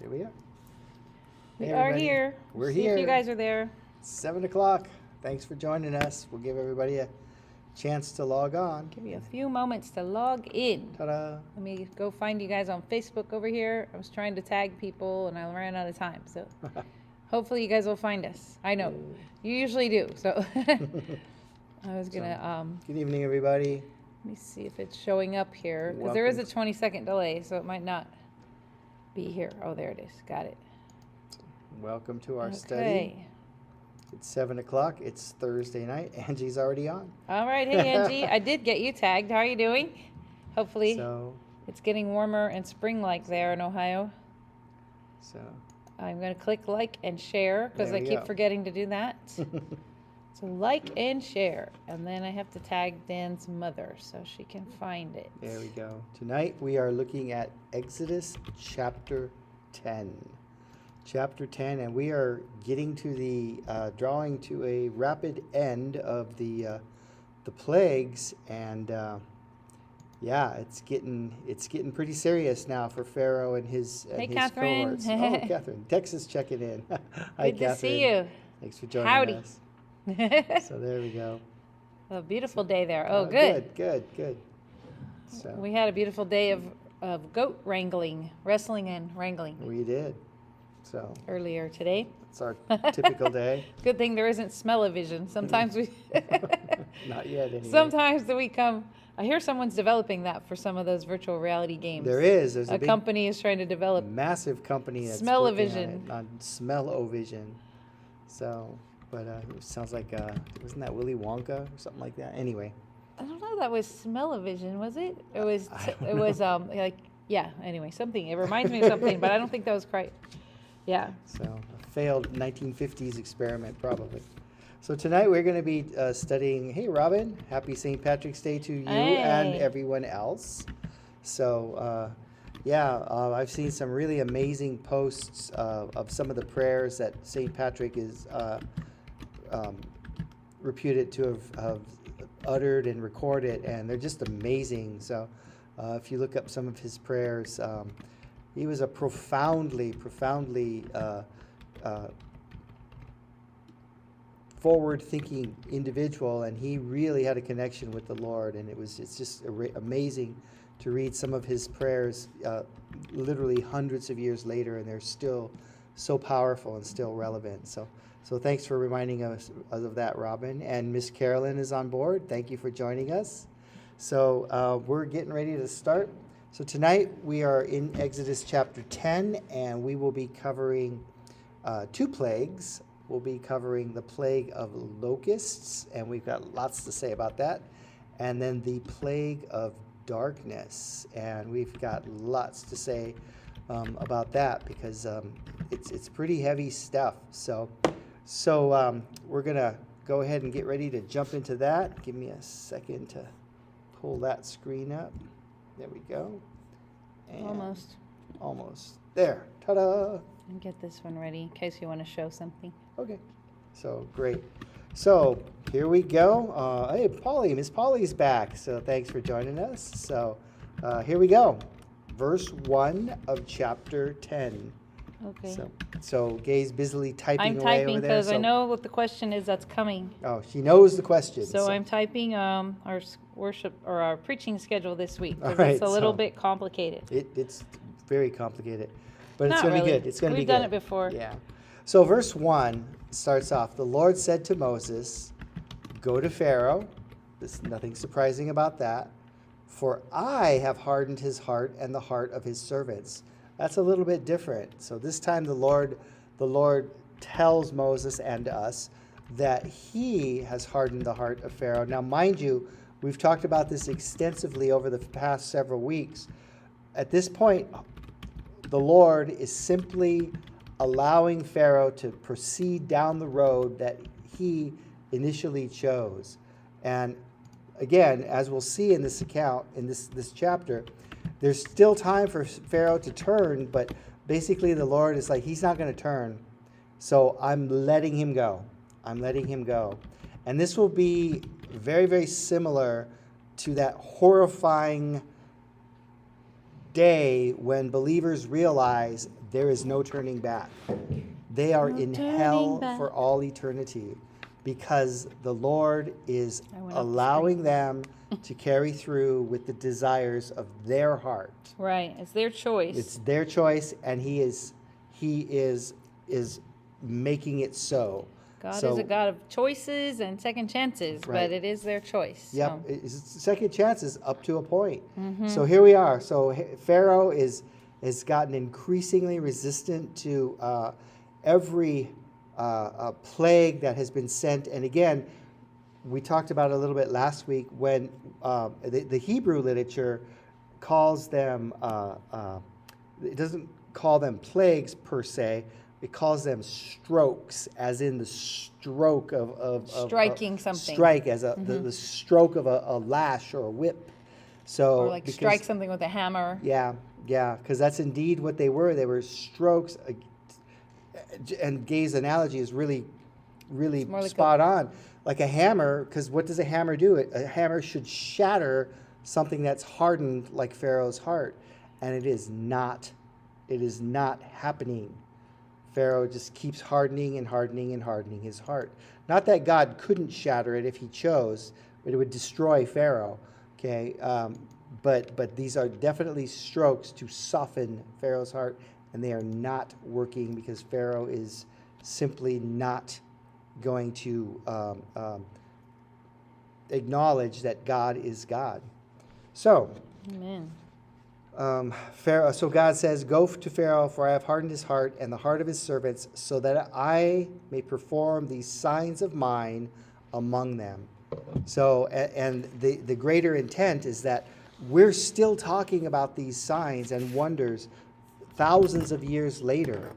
Here we are. We Hey, are everybody. here. We're See here. if you guys are there. 7 o'clock. Thanks for joining us. We'll give everybody a chance to log on. Give you a few moments to log in. Ta-da. Let me go find you guys on Facebook over here. I was trying to tag people and I ran out of time. So hopefully you guys will find us. I know you usually do. So I was gonna Good evening, everybody. let me see if it's showing up here because there is a 20-second delay, so it might not be here. Oh, there it is. Got it. Welcome to our study. Okay. It's 7 o'clock. It's Thursday night. Angie's already on. All right. Hey, Angie. I did get you tagged. How are you doing? Hopefully So, it's getting warmer and spring-like there in Ohio. so I'm going to click like and share because There I we keep go. forgetting to do that. So like and share. And then I have to tag Dan's mother so she can find it. there we go. Tonight we are looking at Exodus chapter 10. Chapter 10, and we are getting to the drawing to a rapid end of the plagues, and yeah, it's getting pretty serious now for Pharaoh and his Catherine. cohorts. Oh, Catherine, Texas checking in. Hi, Good Catherine. to see you. Thanks for joining Howdy. us. So there we go. A beautiful day there. Oh, good. Good. So We had a beautiful day of goat wrangling, wrestling and wrangling we did. So earlier today. it's our typical day. Good thing there isn't smell-o-vision. Sometimes we Not yet, anyway. sometimes we come. I hear someone's developing that for some of those virtual reality games. There is. There's a A big company is trying to develop. massive company that's Smell-o-vision. working on Smell-o-vision. So, but it sounds like wasn't that Willy Wonka or something like that? Anyway, I don't know. That was smell-o-vision, was it? It was. I don't It was like yeah. Anyway, something. It reminds me of something, but I don't think that was quite. Yeah. so a failed 1950s experiment probably. So tonight we're going to be studying. Hey, Robin, happy St. Patrick's Day to you and Hey. everyone else. So. Yeah, I've seen some really amazing posts of some of the prayers that St. Patrick is reputed to have uttered and recorded, and they're just amazing. So if you look up some of his prayers, he was a profoundly forward-thinking individual, and he really had a connection with the Lord, and it's just amazing to read some of his prayers literally hundreds of years later, and they're still so powerful and still relevant. So thanks for reminding us of that, Robin. And Miss Carolyn is on board. Thank you for joining us. So we're getting ready to start. So tonight we are in Exodus chapter 10, and we will be covering two plagues. We'll be covering the plague of locusts, and we've got lots to say about that. And then the plague of darkness, and we've got lots to say about that because it's pretty heavy stuff. So we're gonna go ahead and get ready to jump into that. Give me a second to pull that screen up. There we go. And almost there. Ta-da! And get this one ready in case you want to show something. Okay. So great. So here we go. Hey, Miss Polly's back. So thanks for joining us. So here we go. Verse 1 of chapter 10. Okay. So Gay's busily typing I'm away typing over there. because I know what the question is that's coming. Oh, she knows the question. So I'm typing our worship or our preaching schedule this week All because right, it's a little so bit complicated. It's very complicated, but it's Not going to be really. good. It's going to be good. We've done it before. Yeah. So verse 1 starts off, the Lord said to Moses, go to Pharaoh. There's nothing surprising about that. For I have hardened his heart and the heart of his servants. That's a little bit different. So this time the Lord tells Moses and us that he has hardened the heart of Pharaoh. Now, mind you, we've talked about this extensively over the past several weeks. At this point, the Lord is simply allowing Pharaoh to proceed down the road that he initially chose. And again, as we'll see in this account, in this chapter, there's still time for Pharaoh to turn, but basically the Lord is like, he's not going to turn. So I'm letting him go. And this will be very, very similar to that horrifying day when believers realize there is no turning back. They are No in turning hell back. for all eternity because the Lord is I went up the allowing them to carry through with the desires of their heart. Right. It's their choice. It's their choice, and he is making it so. God So, is a God of choices and second chances, Right. but it is their choice. Yep, So. second chances up to a point. Mm-hmm. So here we are. So Pharaoh has gotten increasingly resistant to every plague that has been sent. And again, we talked about it a little bit last week when the Hebrew literature calls them, it doesn't call them plagues per se, it calls them strokes, as in the stroke of Striking something. Strike, as the stroke of a lash or a whip. So Or like because- strike something with a hammer. Yeah, because that's indeed what they were. They were strokes. And Gay's analogy is really more like spot on. Like a hammer, because what does a hammer do? A hammer should shatter something that's hardened like Pharaoh's heart. And it is not happening. Pharaoh just keeps hardening and hardening and hardening his heart. Not that God couldn't shatter it if he chose, but it would destroy Pharaoh. Okay, but these are definitely strokes to soften Pharaoh's heart, and they are not working because Pharaoh is simply not going to acknowledge that God is God. So, Amen. Pharaoh, so God says, "Go to Pharaoh, for I have hardened his heart and the heart of his servants, so that I may perform these signs of mine among them." So, and the greater intent is that we're still talking about these signs and wonders thousands of years later.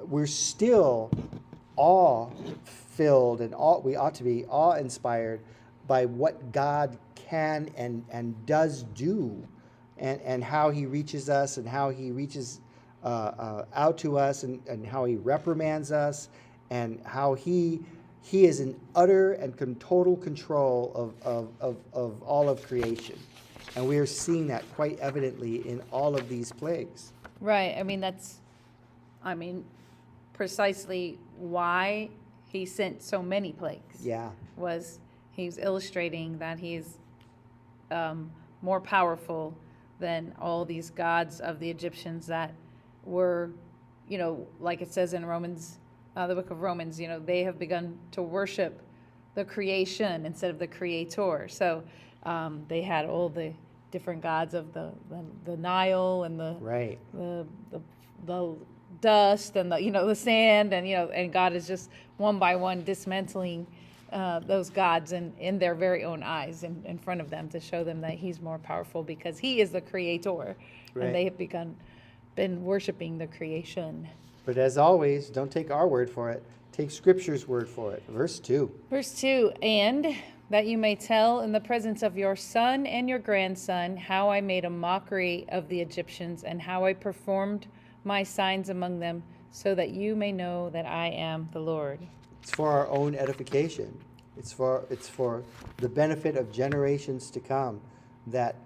We're still awe-filled, and we ought to be awe-inspired by what God can and does do. And how he reaches us, and how he reaches out to us, and how he reprimands us, and how he is in utter and total control of all of creation. And we are seeing that quite evidently in all of these plagues. Right. That's precisely why he sent so many plagues. Yeah. Was he's illustrating that he's more powerful than all these gods of the Egyptians that were, like it says in Romans, the book of Romans, they have begun to worship the creation instead of the creator. So they had all the different gods of the Nile and Right. the dust and the sand, and God is just one by one dismantling those gods in their very own eyes in front of them to show them that he's more powerful because he is the creator. Right. And they have been worshiping the creation. But as always, don't take our word for it. Take Scripture's word for it. Verse 2. Verse 2, and that you may tell in the presence of your son and your grandson how I made a mockery of the Egyptians and how I performed my signs among them, so that you may know that I am the Lord. It's for our own edification. It's for the benefit of generations to come, that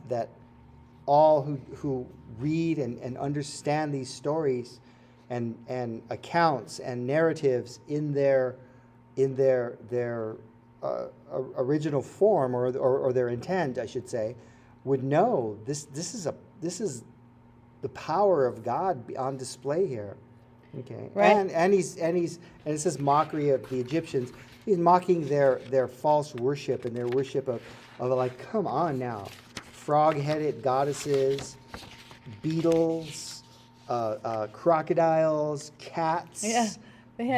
all who read and understand these stories and accounts and narratives in their original form or their intent, I should say, would know this is the power of God on display here. Okay. Right. And it says mockery of the Egyptians. He's mocking their false worship and their worship of like, come on now, frog-headed goddesses, beetles, crocodiles, cats. Yeah.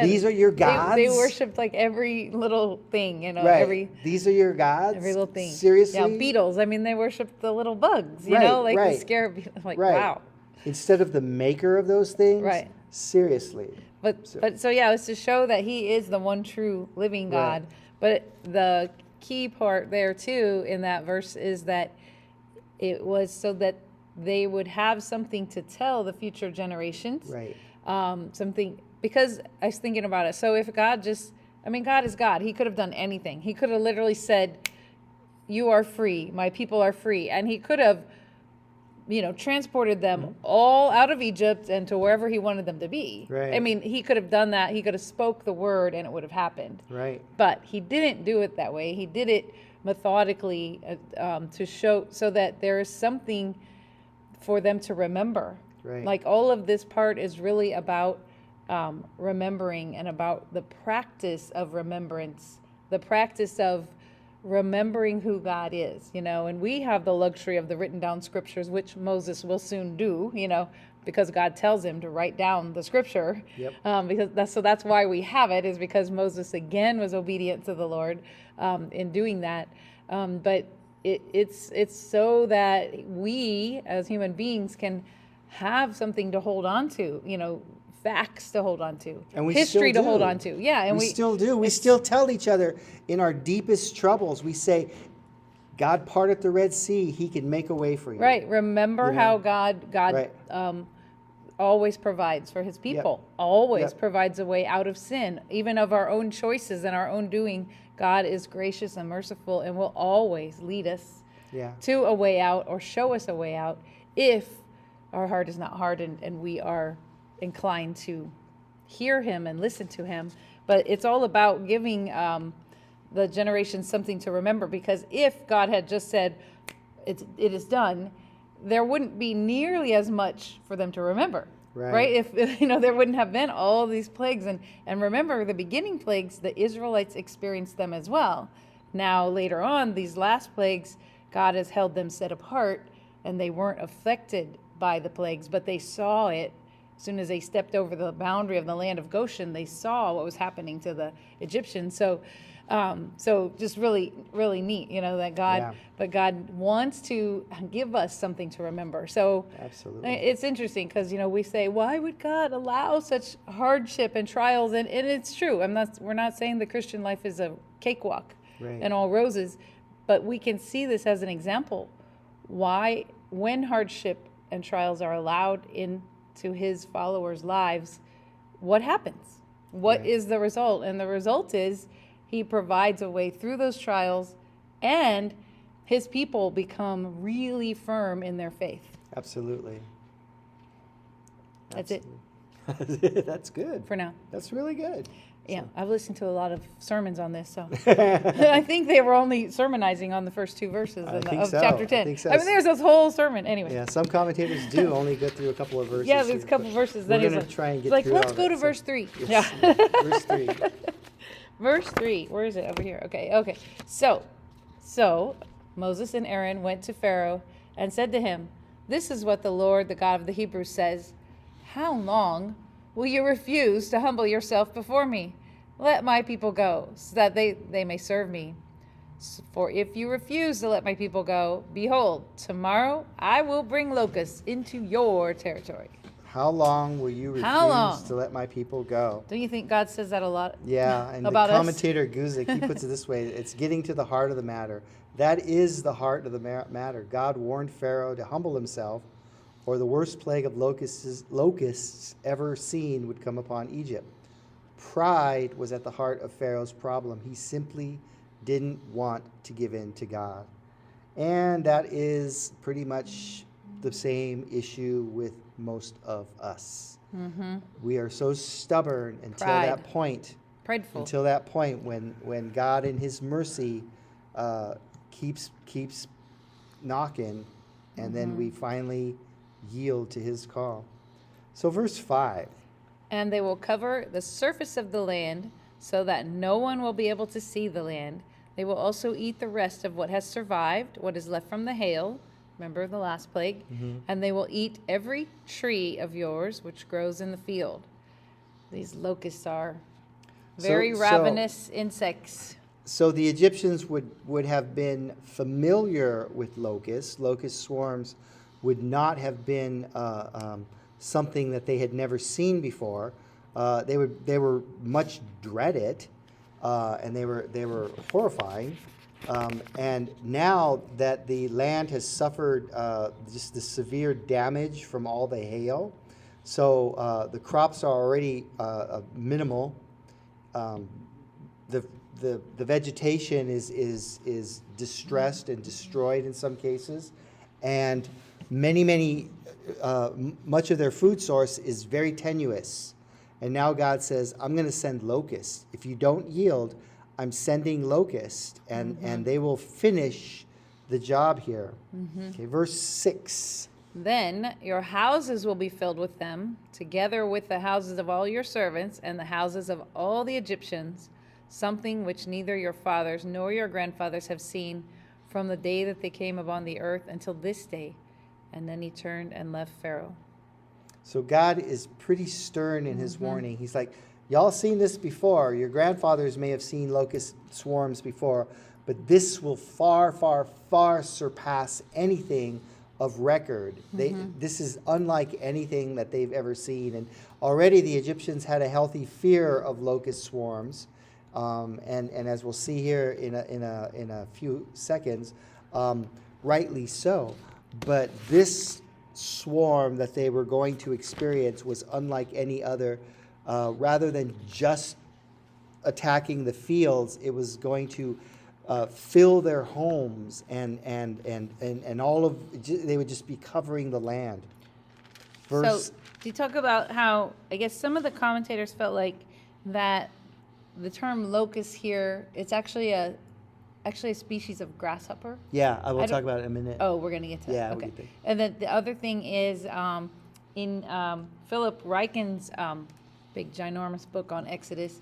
These are your gods? They worshipped like every little thing, Right. These are your gods? Every little thing. Seriously? Yeah, beetles. They worshipped the little bugs, Right, like right. the scarab. Like, Right. wow. Instead of the maker of those things? Right. Seriously. But it's to show that he is the one true living God. Right. But the key part there too in that verse is that it was so that they would have something to tell the future generations. Right. Something, because I was thinking about it. So if God God is God. He could have done anything. He could have literally said, "You are free. My people are free," and he could have transported them all out of Egypt and to wherever he wanted them to be. Right. I mean, he could have done that. He could have spoke the word and it would have happened. Right. But he didn't do it that way. He did it methodically to show so that there is something for them to remember. Right. Like all of this part is really about remembering and about the practice of remembrance, the practice of remembering who God is, and we have the luxury of the written down scriptures, which Moses will soon do, because God tells him to write down the scripture. Yep. Because that's why we have it, is because Moses again was obedient to the Lord in doing that. But it's so that we as human beings can have something to hold on to, facts to hold on to, and history to hold on to. Yeah, and we still do. We still tell each other in our deepest troubles, we say, God parted the Red Sea, he can make a way for you. Right. Remember how God Right. always provides for his people, always Yep. provides a way out of sin, even of our own choices and our own doing. God is gracious and merciful and will always lead us to a way out or show us a way out if our heart is not hardened and we are inclined to hear him and listen to him. But it's all about giving the generation something to remember, because if God had just said it is done, there wouldn't be nearly as much for them to remember. Right? If there wouldn't have been all these plagues, and remember the beginning plagues, the Israelites experienced them as well. Now later on, these last plagues, God has held them set apart and they weren't affected by the plagues, but they saw it. As soon as they stepped over the boundary of the land of Goshen, they saw what was happening to the Egyptians. So just really, really neat, that God, but God wants to give us something to remember. So absolutely, it's interesting because, we say, why would God allow such hardship and trials? And it's true. We're not saying the Christian life is a cakewalk and all roses, but we can see this as an example. Why, when hardship and trials are allowed into his followers' lives, what happens? What is the result? And the result is he provides a way through those trials, and his people become really firm in their faith. Absolutely. That's it. That's good. For now. That's really good. Yeah, I've listened to a lot of sermons on this, so I think they were only sermonizing on the first two verses of chapter 10. I think so. I mean, there's this whole sermon. Anyway. Yeah, some commentators do only go through a couple of verses. Yeah, there's a couple verses. We're going to try and get like, through let's all go that, to verse 3. Yes. Yeah. Verse 3. Verse 3. Where is it? Over here. Okay. So Moses and Aaron went to Pharaoh and said to him, "This is what the Lord, the God of the Hebrews, says. How long will you refuse to humble yourself before me? Let my people go, so that they may serve me. For if you refuse to let my people go, behold, tomorrow I will bring locusts into your territory." How long will you refuse to let my people go? Don't you think God says that a lot? Yeah, and about the commentator Guzik, he puts it this way: it's getting to the heart of the matter. That is the heart of the matter. God warned Pharaoh to humble himself, or the worst plague of locusts ever seen would come upon Egypt. Pride was at the heart of Pharaoh's problem. He simply didn't want to give in to God. And that is pretty much the same issue with most of us. Mm-hmm. We are so stubborn until that point. Prideful. Until that point when God in his mercy keeps knocking, and then we finally yield to his call. So verse 5. And they will cover the surface of the land so that no one will be able to see the land. They will also eat the rest of what has survived, what is left from the hail. Remember the last plague? Mm-hmm. And they will eat every tree of yours which grows in the field. These locusts are very ravenous insects. So the Egyptians would have been familiar with locusts. Locust swarms would not have been something that they had never seen before. They were much dreaded, and they were horrifying. And now that the land has suffered just the severe damage from all the hail, so the crops are already minimal. The vegetation is distressed and destroyed in some cases, and much of their food source is very tenuous. And now God says, I'm going to send locusts. If you don't yield, I'm sending locusts, and they will finish the job here. Okay, verse 6. Then your houses will be filled with them, together with the houses of all your servants and the houses of all the Egyptians, something which neither your fathers nor your grandfathers have seen from the day that they came upon the earth until this day. And then he turned and left Pharaoh. So God is pretty stern in his warning. He's like, y'all seen this before. Your grandfathers may have seen locust swarms before, but this will far, far, far surpass anything of record. This is unlike anything that they've ever seen. And already the Egyptians had a healthy fear of locust swarms. And as we'll see here in a few seconds, rightly so. But this swarm that they were going to experience was unlike any other. Rather than just attacking the fields, it was going to fill their homes, and all of they would just be covering the land. So, do you talk about how, I guess some of the commentators felt like that the term locust here, it's actually a species of grasshopper? Yeah, I will talk about it in a minute. Oh, we're going to get to that. Yeah, Okay. And then the other thing is in Philip Ryken's big, ginormous book on Exodus,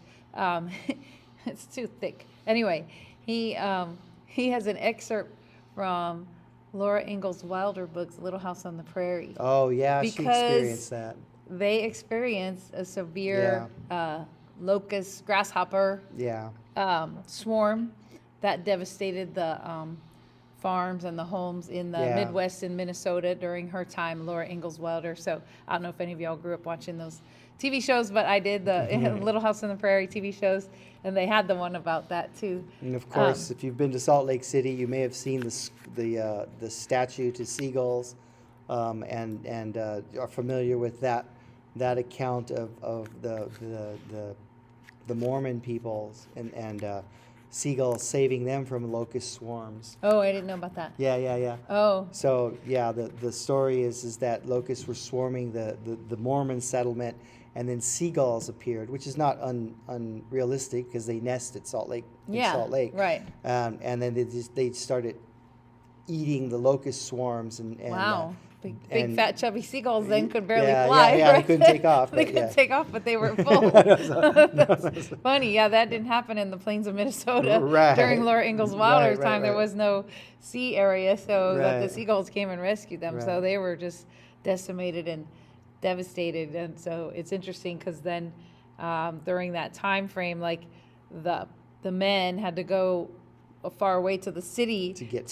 it's too thick. Anyway, he has an excerpt from Laura Ingalls Wilder books, Little House on the Prairie. Oh, yeah, she experienced that. They experienced a severe locust, grasshopper swarm that devastated the farms and the homes in the Midwest in Minnesota during her time, Laura Ingalls Wilder. So I don't know if any of y'all grew up watching those TV shows, but I did the Little House on the Prairie TV shows, and they had the one about that too. And of course, if you've been to Salt Lake City, you may have seen the statue to seagulls, and are familiar with that account of the Mormon peoples and seagulls saving them from locust swarms. Oh, I didn't know about that. Yeah. Oh. So the story is that locusts were swarming the Mormon settlement, and then seagulls appeared, which is not unrealistic because they nest at Salt Lake. Salt Lake. Right. And then they started eating the locust swarms and wow. Big fat chubby seagulls then could barely fly. Yeah, right? they couldn't take off. They couldn't take off, but they were full. That's funny. Yeah, that didn't happen in the plains of Minnesota during Laura Ingalls Wilder's time. There was no sea area, so that the seagulls came and rescued them. So they were just decimated and devastated. And so it's interesting because then during that time frame, like the men had to go far away to the city to get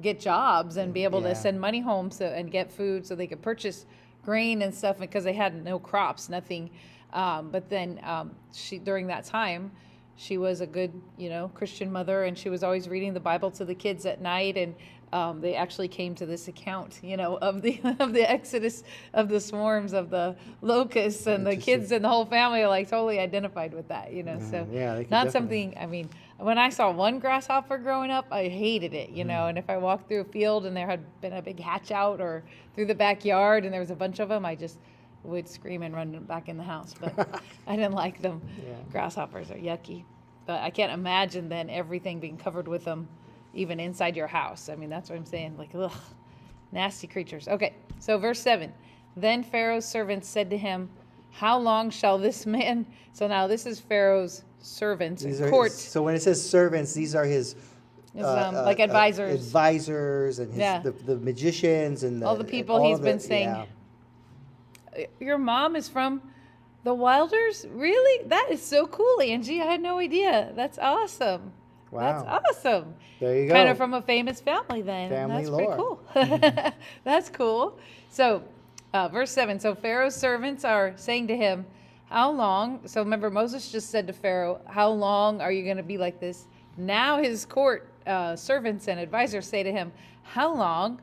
get jobs and be able to send money home and get food so they could purchase grain and stuff because they had no crops, nothing. But then she during that time, she was a good Christian mother, and she was always reading the Bible to the kids at night, and they actually came to this account of the exodus of the swarms of the locusts, and the kids and the whole family are like totally identified with that, so not something. I mean, when I saw one grasshopper growing up, I hated it, and if I walked through a field and there had been a big hatch out or through the backyard and there was a bunch of them, I just would scream and run back in the house. But I didn't like them. Grasshoppers are yucky. But I can't imagine then everything being covered with them even inside your house. I mean, that's what I'm saying. Like, ugh, nasty creatures. Okay, so verse 7. Then Pharaoh's servants said to him, how long shall this man... So now this is Pharaoh's servants in court. So when it says servants, these are his... like advisors. Advisors and the magicians and all the people he's been saying. Your mom is from the Wilders? Really? That is so cool, Angie. I had no idea. That's awesome. Wow. That's awesome. There you go. Kind of from a famous family then. Family That's lore. pretty cool. That's cool. So, verse 7. So Pharaoh's servants are saying to him, how long? So remember, Moses just said to Pharaoh, how long are you going to be like this? Now his court servants and advisors say to him, how long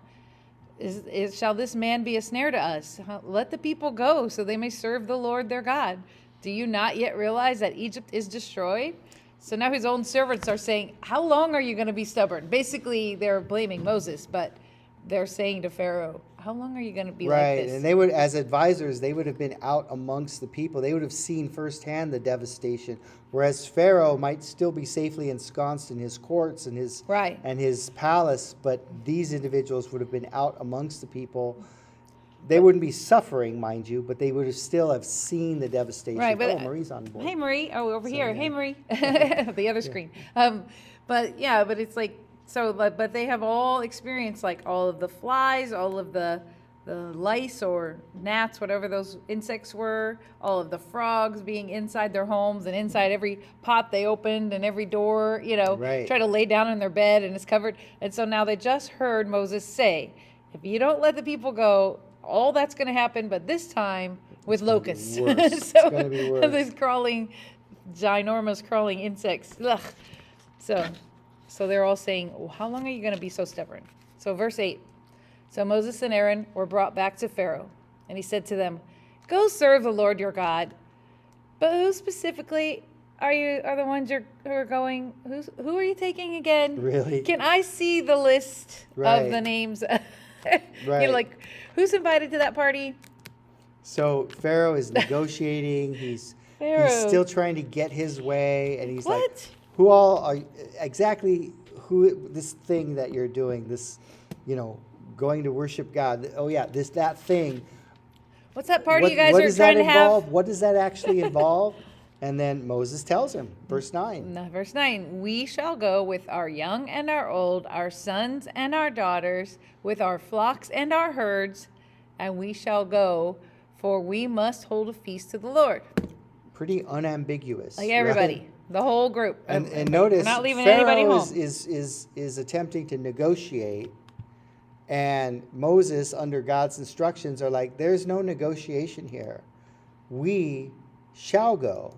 shall this man be a snare to us? Let the people go so they may serve the Lord their God. Do you not yet realize that Egypt is destroyed? So now his own servants are saying, how long are you going to be stubborn? Basically, they're blaming Moses, but they're saying to Pharaoh, how long are you going to be Right, like this? and they would, as advisors, they would have been out amongst the people. They would have seen firsthand the devastation, whereas Pharaoh might still be safely ensconced in his courts and his Right. palace, but these individuals would have been out amongst the people. They wouldn't be suffering, mind you, but they would have still have seen the devastation. Right, but Marie's on board. hey Marie, over So, here. yeah. Hey Marie, the other screen. But it's like so. But they have all experienced like all of the flies, all of the lice or gnats, whatever those insects were, all of the frogs being inside their homes and inside every pot they opened and every door. Right. Try to lay down in their bed and it's covered. And so now they just heard Moses say, "If you don't let the people go, all that's going to happen, but this time with locusts." Worse. It's So gonna be worse. these ginormous crawling insects. Ugh. So they're all saying, well, how long are you going to be so stubborn? So verse 8. So Moses and Aaron were brought back to Pharaoh, and he said to them, "Go serve the Lord your God. But who specifically are the ones who are going? Who are you taking again? Really? Can I see the list Right. of the names?" Right. Like, who's invited to that party? So Pharaoh is negotiating. He's still trying to get his way, and he's like, What? "Who all are exactly who? This thing that you're doing, this, going to worship God. Oh yeah, that thing. What's that party What, you guys what are does trying that to have?" involve? What does that actually involve?" And then Moses tells him, verse 9. No, verse 9, "We shall go with our young and our old, our sons and our daughters, with our flocks and our herds, and we shall go, for we must hold a feast to the Lord." Pretty unambiguous. Like everybody, right? the whole group. And notice, we're not leaving anybody Pharaoh home. is attempting to negotiate, and Moses, under God's instructions, are like, "There's no negotiation here. We shall go."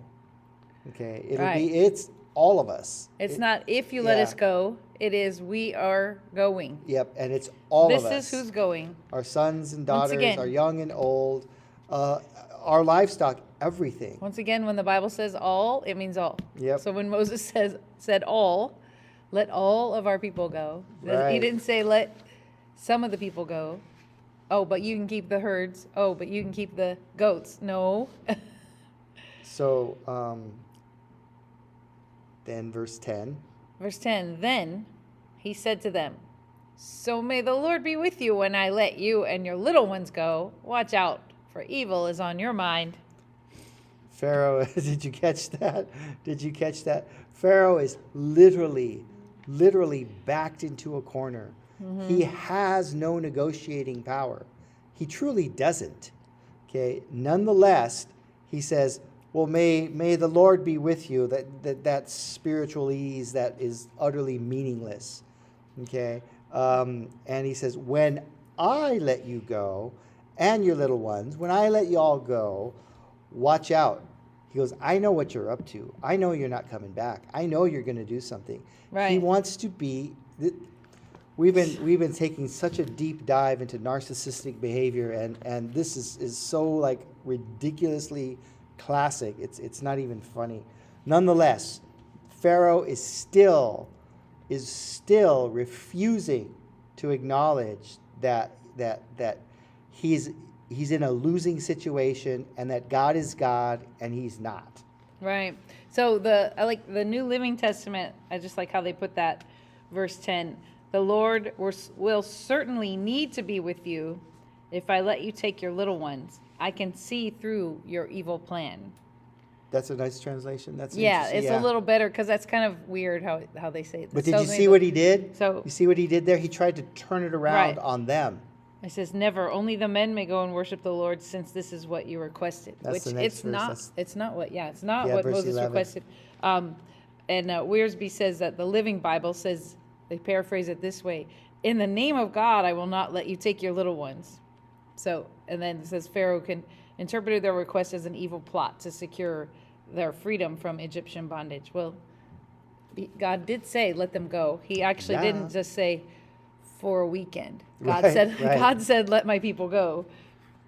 Okay, it's all of us. It's not if you let yeah. us go, it is we are going. Yep, and it's all This of us. is who's going. Our sons and Once daughters, again. our young and old, our livestock, everything. Once again, when the Bible says all, it means all. Yep. So when Moses said all, let all of our people go. He Right. didn't say let some of the people go. Oh, but you can keep the herds. Oh, but you can keep the goats. No. So, then verse 10. Verse 10, "Then he said to them, so may the Lord be with you when I let you and your little ones go. Watch out, for evil is on your mind." Pharaoh, did you catch that? Did you catch that? Pharaoh is literally backed into a corner. Mm-hmm. He has no negotiating power. He truly doesn't. Okay. Nonetheless, he says, "Well, may the Lord be with you." That spiritual ease that is utterly meaningless. Okay. And he says, "When I let you go, and your little ones, when I let you all go, watch out." He goes, "I know what you're up to. I know you're not coming back. I know you're going to do something." Right. He wants to be. We've been taking such a deep dive into narcissistic behavior, and this is so like ridiculously classic. It's not even funny. Nonetheless, Pharaoh is still refusing to acknowledge that he's in a losing situation, and that God is God and he's not. Right. So I like the New Living Testament. I just like how they put that, verse 10. "The Lord will certainly need to be with you if I let you take your little ones. I can see through your evil plan." That's a nice translation. That's Yeah, interesting. it's a little better because that's kind of weird how they say it. But It did you tells me see what he did? So- you see what he did there? He tried to turn it around Right. on them. It says, "Never, only the men may go and worship the Lord, since this is what you requested." That's Which the next it's verse. not. That's- It's not what. Yeah, it's not Yeah, what verse Moses 11. requested. And Wearsby says that the Living Bible says, they paraphrase it this way: "In the name of God, I will not let you take your little ones." So, and then it says Pharaoh interpreted their request as an evil plot to secure their freedom from Egyptian bondage. Well, God did say, "Let them go." He actually Yeah. didn't just say, "For a weekend." God Right, said, right. "God said, let my people go."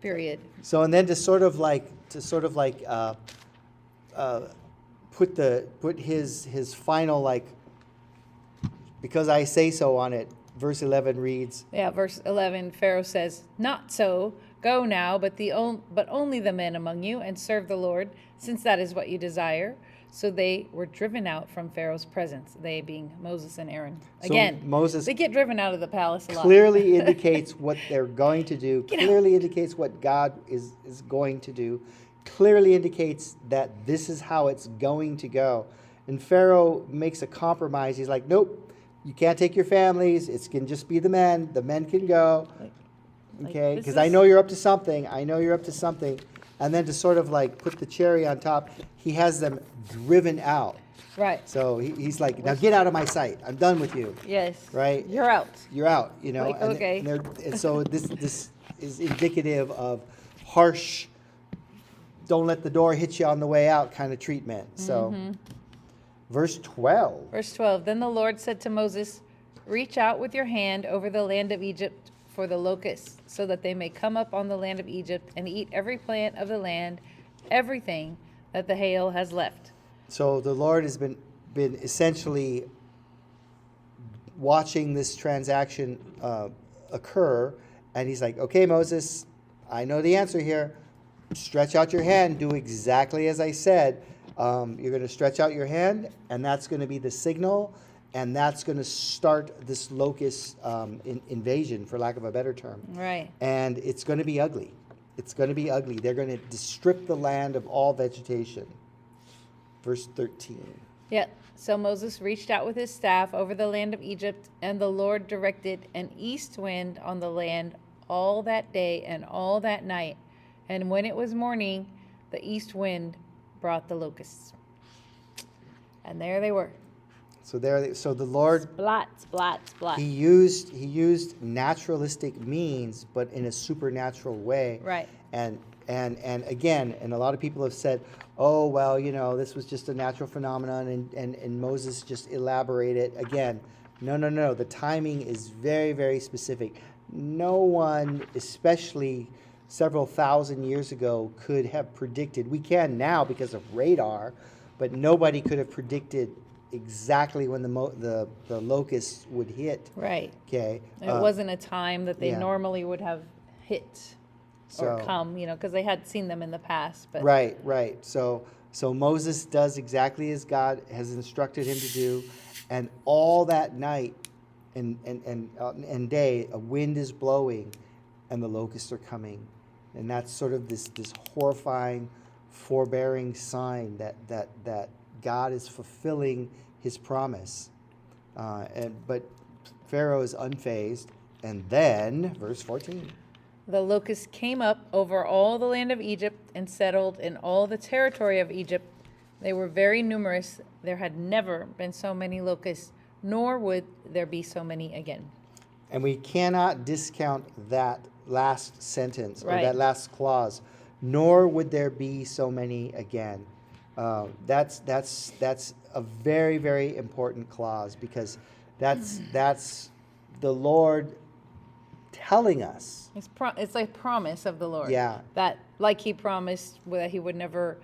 Period. So, and then to sort of like put his final, like, "because I say so" on it, verse 11 reads, Yeah, verse 11, Pharaoh says, "Not so. Go now, but only the men among you, and serve the Lord, since that is what you desire." So they were driven out from Pharaoh's presence, they being Moses and Aaron. So Again, Moses they get driven out of the palace a lot. clearly indicates what they're going to do, Get out. clearly indicates what God is going to do, clearly indicates that this is how it's going to go. And Pharaoh makes a compromise. He's like, nope, you can't take your families. It can just be the men. The men can go. Okay, because I know you're up to something. I know you're up to something. And then to sort of like put the cherry on top, he has them driven out. Right. So he's like, now get out of my sight. I'm done with you. Yes. Right? You're out. You're out, you know. Like, okay. And so this is indicative of harsh, don't let the door hit you on the way out kind of treatment. So verse 12. Verse 12, Then the Lord said to Moses, "Reach out with your hand over the land of Egypt for the locusts, so that they may come up on the land of Egypt and eat every plant of the land, everything that the hail has left." So the Lord has been essentially watching this transaction occur, and he's like, okay, Moses, I know the answer here. Stretch out your hand, do exactly as I said. You're going to stretch out your hand, and that's going to be the signal, and that's going to start this locust invasion, for lack of a better term. Right. And it's going to be ugly. It's going to be ugly. They're going to strip the land of all vegetation. Verse 13. Yeah. So Moses reached out with his staff over the land of Egypt, and the Lord directed an east wind on the land all that day and all that night. And when it was morning, the east wind brought the locusts. And there they were. So the Lord, Splat, splat, splat. he used naturalistic means, but in a supernatural way. Right. And again, and a lot of people have said, oh, well, you know, this was just a natural phenomenon, and Moses just elaborated. Again, no. The timing is very, very specific. No one, especially several thousand years ago, could have predicted. We can now because of radar, but nobody could have predicted exactly when the locusts would hit. Right. Okay. It wasn't a time that they yeah. normally would have hit or come, you know, because they had seen them in the past. But Right. So Moses does exactly as God has instructed him to do, and all that night and day, a wind is blowing, and the locusts are coming, and that's sort of this horrifying, forbearing sign that God is fulfilling His promise, but Pharaoh is unfazed, and then verse 14. The locusts came up over all the land of Egypt and settled in all the territory of Egypt. They were very numerous. There had never been so many locusts, nor would there be so many again. And we cannot discount that last sentence, or Right. that last clause. Nor would there be so many again. That's a very, very important clause, because that's the Lord telling us. It's a promise of the Lord. Yeah. That, like He promised that He would never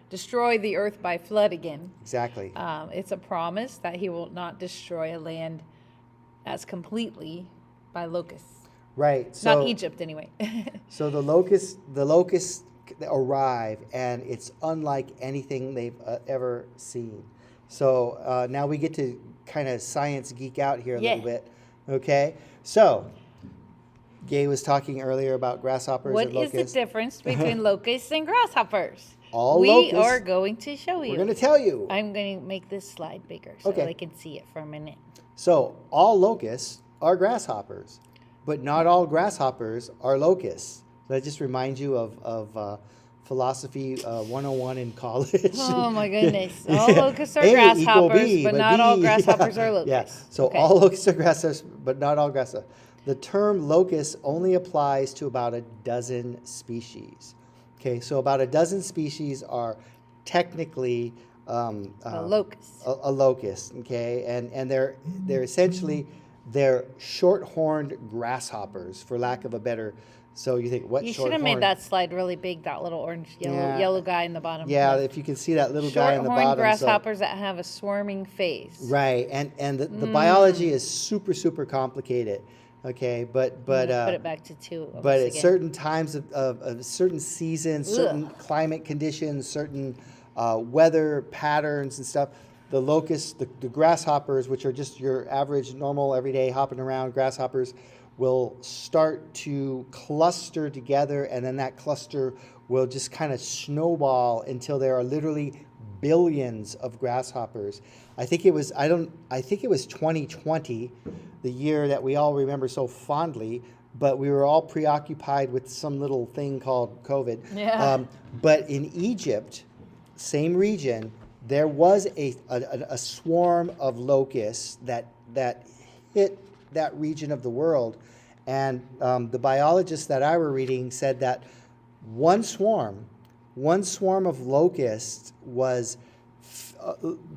destroy the earth by flood again. Exactly. It's a promise that He will not destroy a land as completely by locusts. Right. So, Not Egypt, anyway. So the locusts arrive, and it's unlike anything they've ever seen. So now we get to kind of science geek out here a little bit. Okay. So Gay was talking earlier about grasshoppers What and is locusts. the difference between locusts and grasshoppers? All we locusts. are going to show you. We're going to tell you. I'm going to make this slide bigger so Okay. they can see it for a minute. So all locusts are grasshoppers, but not all grasshoppers are locusts. That just reminds you of philosophy 101 in college. Oh my goodness. All locusts are A equal grasshoppers, B, but not all B- grasshoppers yeah, are Yeah. locusts. So Okay. all locusts are grasshoppers, but not all grasshoppers. The term locust only applies to about a dozen species. Okay, so about a dozen species are technically a locust. a locust. Okay, and they're essentially they're short-horned grasshoppers, for lack of a better. So you think, what You should short-horned? have made that slide really big, that little orange, yellow guy in the bottom. Yeah, if you can see that little guy in the Short-horned bottom. grasshoppers that have a swarming face. Right, and the biology is super complicated. Okay, but Put it back to 2. but at certain times of certain seasons, certain Ugh. climate conditions, certain weather patterns and stuff, the locusts, the grasshoppers, which are just your average, normal, everyday hopping around grasshoppers, will start to cluster together, and then that cluster will just kind of snowball until there are literally billions of grasshoppers. I think it was 2020, the year that we all remember so fondly, but we were all preoccupied with some little thing called COVID. Yeah. But in Egypt, same region, there was a swarm of locusts that hit that region of the world, and the biologists that I were reading said that one swarm of locusts was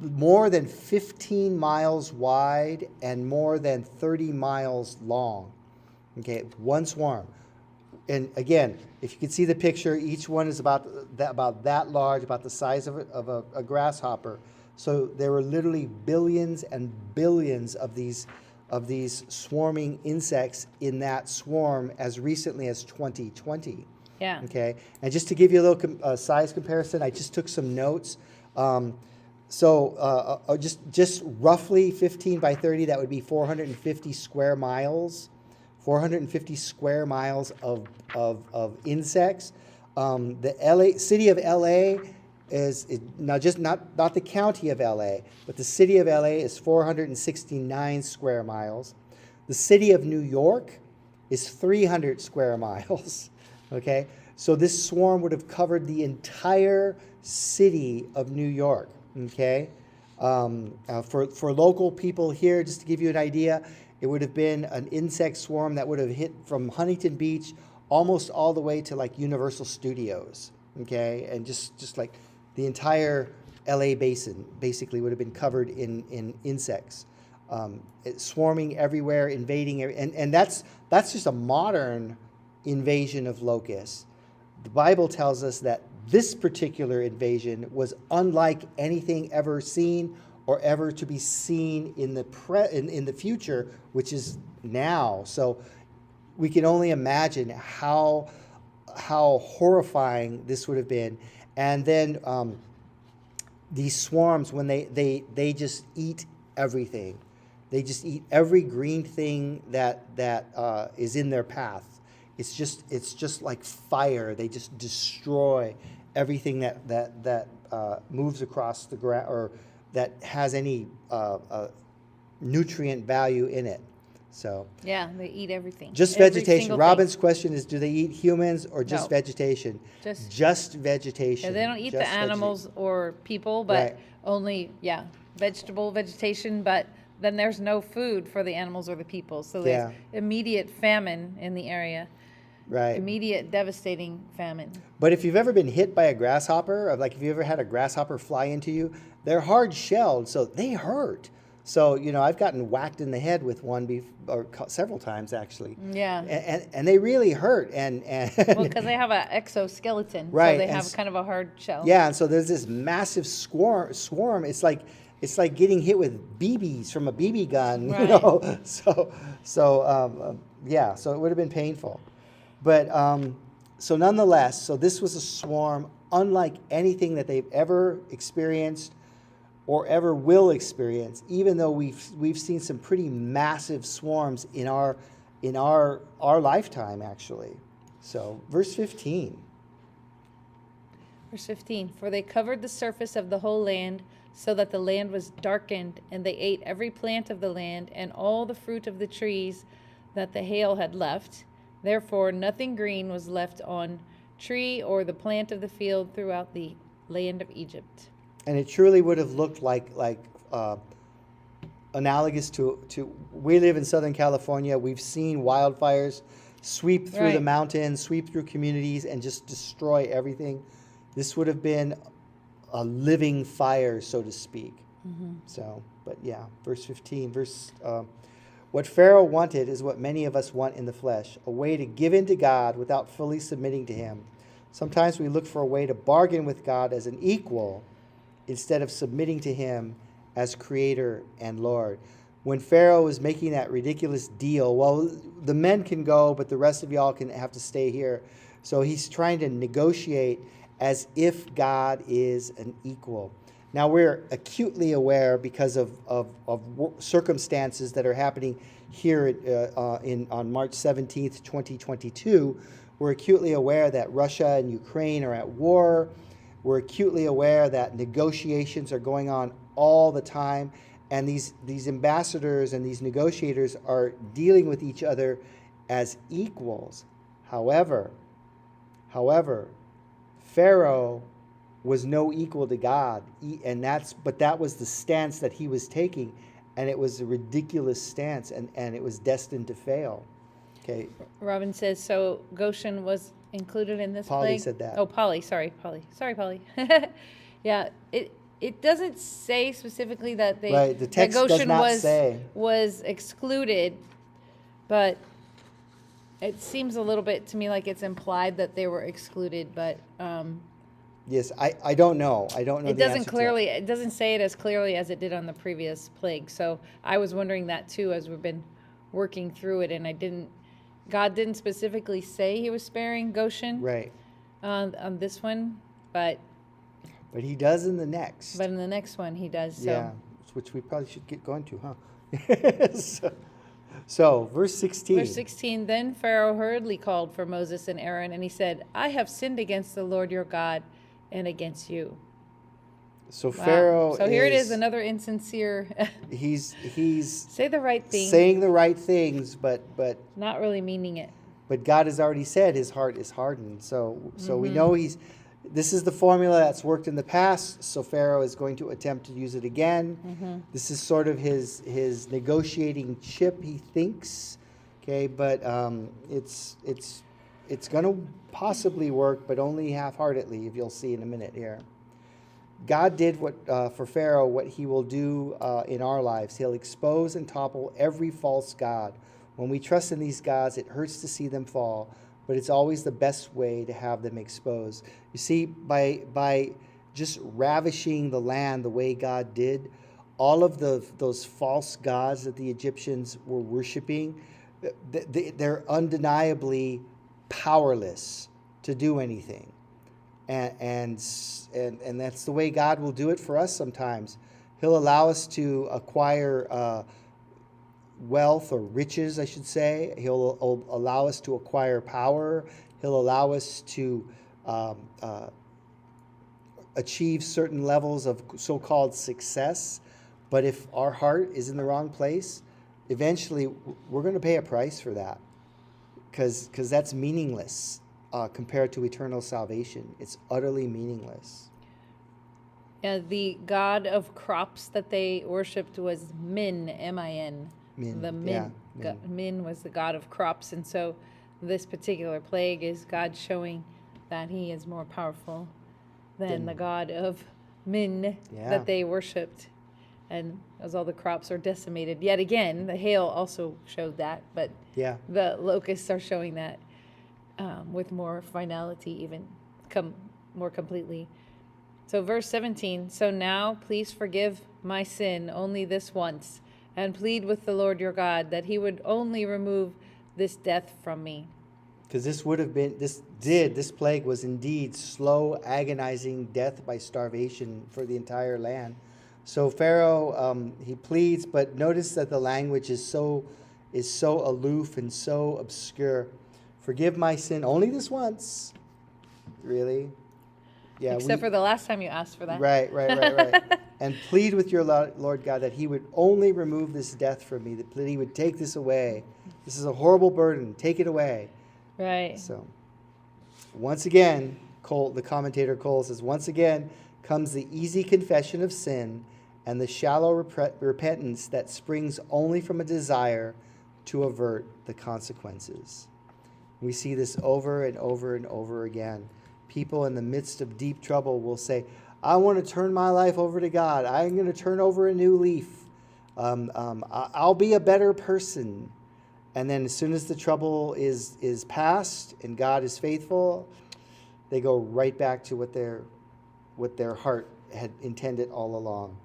more than 15 miles wide and more than 30 miles long. Okay, one swarm. And again, if you can see the picture, each one is about that large, about the size of a grasshopper. So there were literally billions and billions of these swarming insects in that swarm as recently as 2020. Yeah. Okay, and just to give you a little size comparison, I just took some notes. Just roughly 15 by 30, that would be 450 square miles. 450 square miles of insects. The city of LA is now just not the county of LA, but the city of LA is 469 square miles. The city of New York is 300 square miles. Okay, so this swarm would have covered the entire city of New York. Okay, for local people here, just to give you an idea, it would have been an insect swarm that would have hit from Huntington Beach almost all the way to like Universal Studios. Okay, and just like the entire LA basin basically would have been covered in insects, swarming everywhere, invading, and that's just a modern invasion of locusts. The Bible tells us that this particular invasion was unlike anything ever seen or ever to be seen in the future, which is now. So we can only imagine how horrifying this would have been. And then these swarms, when they just eat everything. They just eat every green thing that is in their path. It's just like fire. They just destroy everything that moves across the ground or that has any nutrient value in it. So yeah, they eat everything. Just Every vegetation. single Robin's thing. question is, do they eat humans or just No. vegetation? Just vegetation. Yeah, they don't eat Just the animals or people, but Right. only vegetation. But then there's no food for the animals or the people, so there's immediate famine in the area. Right. Immediate devastating famine. But if you've ever been hit by a grasshopper, or like if you ever had a grasshopper fly into you, they're hard shelled, so they hurt. So I've gotten whacked in the head with one several times actually. Yeah. And they really hurt. And Well, because they have an exoskeleton, Right, so they and have kind of a hard shell. yeah, and so there's this massive swarm. It's like getting hit with BBs from a BB gun, Right. So it would have been painful. But so nonetheless, so this was a swarm unlike anything that they've ever experienced or ever will experience, even though we've seen some pretty massive swarms in our lifetime, actually. So verse 15. Verse 15, for they covered the surface of the whole land, so that the land was darkened, and they ate every plant of the land, and all the fruit of the trees that the hail had left. Therefore nothing green was left on tree or the plant of the field throughout the land of Egypt. And it truly would have looked like analogous to we live in Southern California. We've seen wildfires sweep through the mountains, sweep through communities, and just destroy everything. This would have been a living fire, so to speak. Mm-hmm. So, but yeah, verse 15. What Pharaoh wanted is what many of us want in the flesh, a way to give in to God without fully submitting to him. Sometimes we look for a way to bargain with God as an equal instead of submitting to him as creator and Lord. When Pharaoh was making that ridiculous deal, well, the men can go, but the rest of y'all can have to stay here. So he's trying to negotiate as if God is an equal. Now we're acutely aware because of circumstances that are happening here on March 17th, 2022. We're acutely aware that Russia and Ukraine are at war. We're acutely aware that negotiations are going on all the time. And these ambassadors and these negotiators are dealing with each other as equals. However, Pharaoh was no equal to God, but that was the stance that he was taking, and it was a ridiculous stance, and it was destined to fail. Okay. Robin says, so Goshen was included in this Polly plague? said that. Oh, Polly. Sorry, Polly. Yeah, it doesn't say specifically that Right, the text that Goshen does not say. was excluded, but it seems a little bit to me like it's implied that they were excluded, but Yes, I don't know. I don't know. it doesn't clearly. It doesn't say it as clearly as it did on the previous plague. So I was wondering that too as we've been working through it, and God didn't specifically say he was sparing Goshen, right, on this one, but he does in the next. in the next one he does. So. Yeah, which we probably should get going to, huh? So, verse 16. Verse 16, then Pharaoh hurriedly called for Moses and Aaron, and he said, I have sinned against the Lord your God and against you. So Wow. Pharaoh So here it is, another insincere. he's say the right thing, saying the right things, but not really meaning it. But God has already said his heart is hardened. So we know this is the formula that's worked in the past. So Pharaoh is going to attempt to use it again. This is sort of his negotiating chip, he thinks. Okay, but it's going to possibly work, but only half-heartedly, if you'll see in a minute here. God did for Pharaoh what he will do in our lives. He'll expose and topple every false god. When we trust in these gods, it hurts to see them fall, but it's always the best way to have them exposed. You see, by just ravishing the land the way God did, all of those false gods that the Egyptians were worshiping, they're undeniably powerless to do anything. And that's the way God will do it for us sometimes. He'll allow us to acquire wealth or riches, I should say. He'll allow us to acquire power. He'll allow us to achieve certain levels of so-called success. But if our heart is in the wrong place, eventually we're going to pay a price for that, because that's meaningless compared to eternal salvation. It's utterly meaningless. The god of crops that they worshipped was Min, M-I-N. Min, The Min. yeah, Min. Min was the god of crops. And so this particular plague is God showing that he is more powerful than the god of Min that they worshipped. And as all the crops are decimated. Yet again, the hail also showed that, but the locusts are showing that with more finality, even more completely. So verse 17, so now please forgive my sin only this once, and plead with the Lord your God that he would only remove this death from me. Because this plague was indeed slow, agonizing death by starvation for the entire land. So Pharaoh, he pleads, but notice that the language is so aloof and so obscure. Forgive my sin only this once. Really? Yeah. Except for the last time you asked for that. Right. And plead with your Lord God that he would only remove this death from me, that he would take this away. This is a horrible burden. Take it away. Right. So, once again, the commentator Cole says, once again comes the easy confession of sin and the shallow repentance that springs only from a desire to avert the consequences. We see this over and over and over again. People in the midst of deep trouble will say, I want to turn my life over to God. I'm going to turn over a new leaf. I'll be a better person. And then as soon as the trouble is past and God is faithful, they go right back to what their heart had intended all along.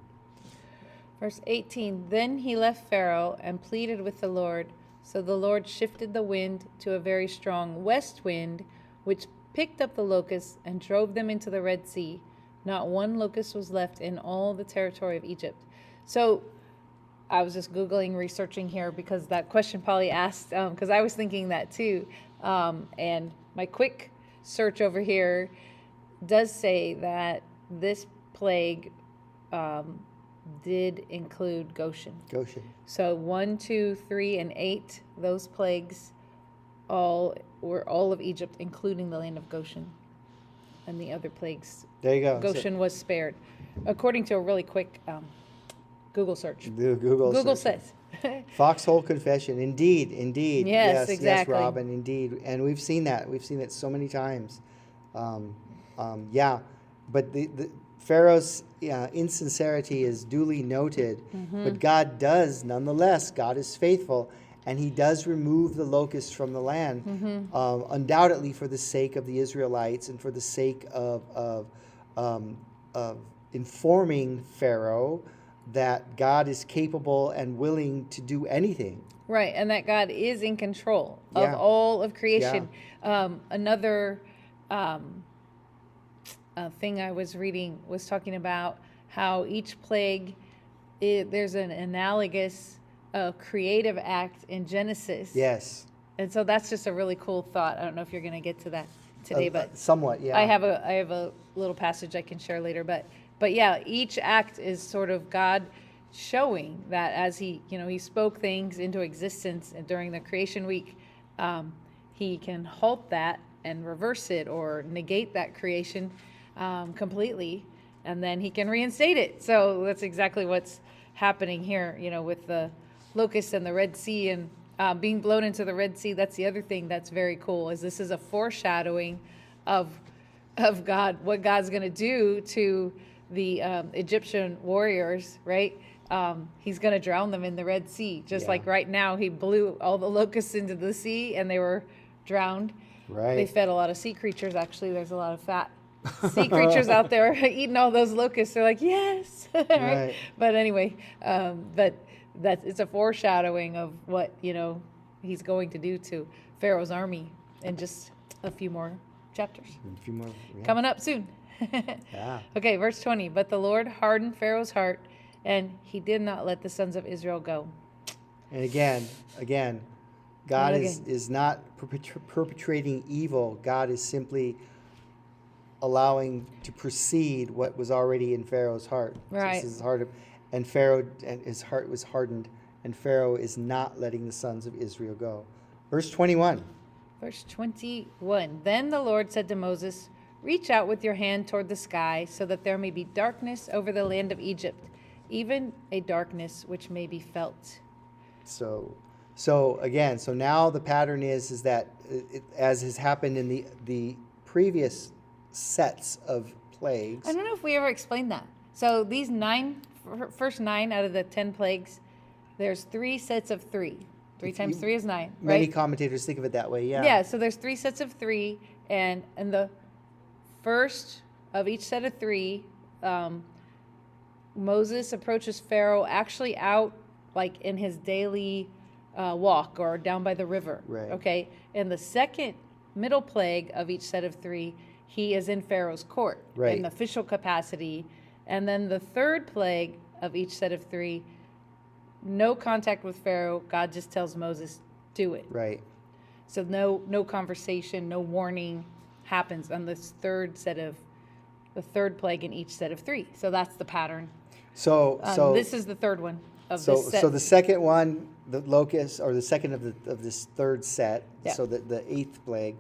Verse 18, then he left Pharaoh and pleaded with the Lord. So the Lord shifted the wind to a very strong west wind, which picked up the locusts and drove them into the Red Sea. Not one locust was left in all the territory of Egypt. So I was just Googling, researching here because that question Polly asked, because I was thinking that too. And my quick search over here does say that this plague did include Goshen. So 1, 2, 3, and 8, those plagues were all of Egypt, including the land of Goshen. And the other plagues, there you go. Goshen was spared, according to a really quick Google search. Google says. Foxhole confession. Indeed. Yes, exactly. Yes, Robin, indeed. And we've seen that. We've seen it so many times. Yeah. But the Pharaoh's insincerity is duly noted. Mm-hmm. But God does, nonetheless, God is faithful. And he does remove the locusts from the land, undoubtedly for the sake of the Israelites and for the sake of informing Pharaoh that God is capable and willing to do anything. Right, and that God is in control of all of creation. Another thing I was reading was talking about how each plague, there's an analogous creative act in Genesis. Yes. And so that's just a really cool thought. I don't know if you're going to get to that today, but somewhat, yeah. I have a little passage I can share later, but yeah, each act is sort of God showing that as he spoke things into existence during the creation week, he can halt that and reverse it or negate that creation completely, and then he can reinstate it. So that's exactly what's happening here, with the locusts and the Red Sea and being blown into the Red Sea. That's the other thing that's very cool, is this is a foreshadowing of God, what God's going to do to the Egyptian warriors, right? He's going to drown them in the Red Sea, just like right now he blew all the locusts into the sea and they were drowned. Right. They fed a lot of sea creatures. Actually, there's a lot of fat sea creatures out there eating all those locusts. They're like, yes. Right? But anyway, it's a foreshadowing of what he's going to do to Pharaoh's army in just a few more chapters. Coming up soon. Okay, verse 20. But the Lord hardened Pharaoh's heart, and he did not let the sons of Israel go. And again, God is not perpetrating evil. God is simply allowing to proceed what was already in Pharaoh's heart. Right. So his heart, and Pharaoh, and his heart was hardened, and Pharaoh is not letting the sons of Israel go. Verse 21. Verse 21. Then the Lord said to Moses, reach out with your hand toward the sky so that there may be darkness over the land of Egypt, even a darkness which may be felt. So now the pattern is that as has happened in the previous sets of plagues. I don't know if we ever explained that. So these first 9 out of the 10 plagues, there's 3 sets of 3. 3 times 3 is 9, right? Many commentators think of it that way, yeah. Yeah, so there's 3 sets of 3, and the first of each set of 3, Moses approaches Pharaoh actually out like in his daily walk or down by the river. Right. Okay. And the second middle plague of each set of 3, he is in Pharaoh's court in official capacity. And then the third plague of each set of 3, no contact with Pharaoh. God just tells Moses, do it. Right. So no conversation, no warning happens on this third plague in each set of 3. So that's the pattern. So this is the third one of this set. So the second one, the locust, or the second of this third set. Yeah. So the 8th plague,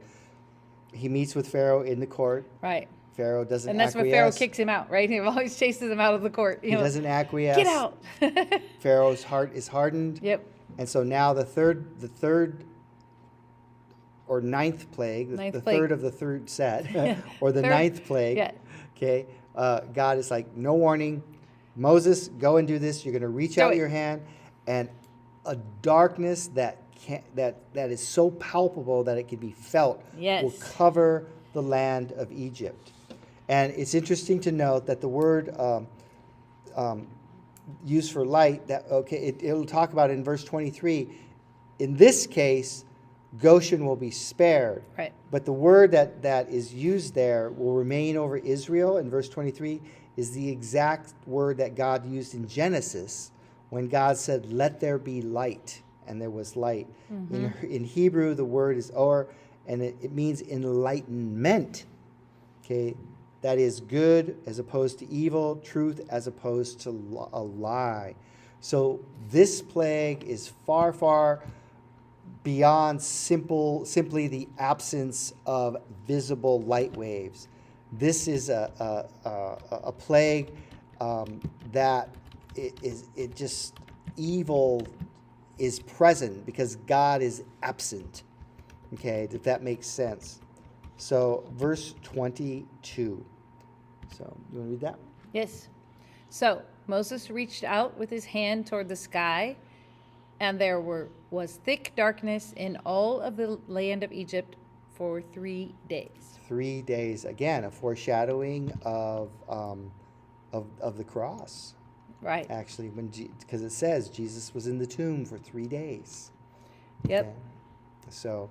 he meets with Pharaoh in the court. Right. Pharaoh doesn't and that's acquiesce. when Pharaoh kicks him out, right? He always chases him out of the court. He doesn't acquiesce. Get out. Pharaoh's heart is hardened. Yep. And so now the third or 9th plague, the third of the third set, or the 9th plague. Yeah. Okay. God is like, no warning. Moses, go and do this. You're going to reach Do out it. your hand, and a darkness that is so palpable that it can be felt Yes. will cover the land of Egypt. And it's interesting to note that the word used for light, it'll talk about it in verse 23. In this case, Goshen will be spared. Right. But the word that is used there will remain over Israel in verse 23 is the exact word that God used in Genesis when God said, "Let there be light," and there was light. In Hebrew, the word is or, and it means enlightenment. Okay, that is good as opposed to evil, truth as opposed to a lie. So this plague is far, far beyond simply the absence of visible light waves. This is a plague that it just evil is present because God is absent. Okay, if that makes sense. So verse 22. So you want to read that? Yes. So Moses reached out with his hand toward the sky, and there was thick darkness in all of the land of Egypt for 3 days. 3 days. Again, a foreshadowing of the cross. Right. Actually, because it says Jesus was in the tomb for 3 days. Yep. Okay. So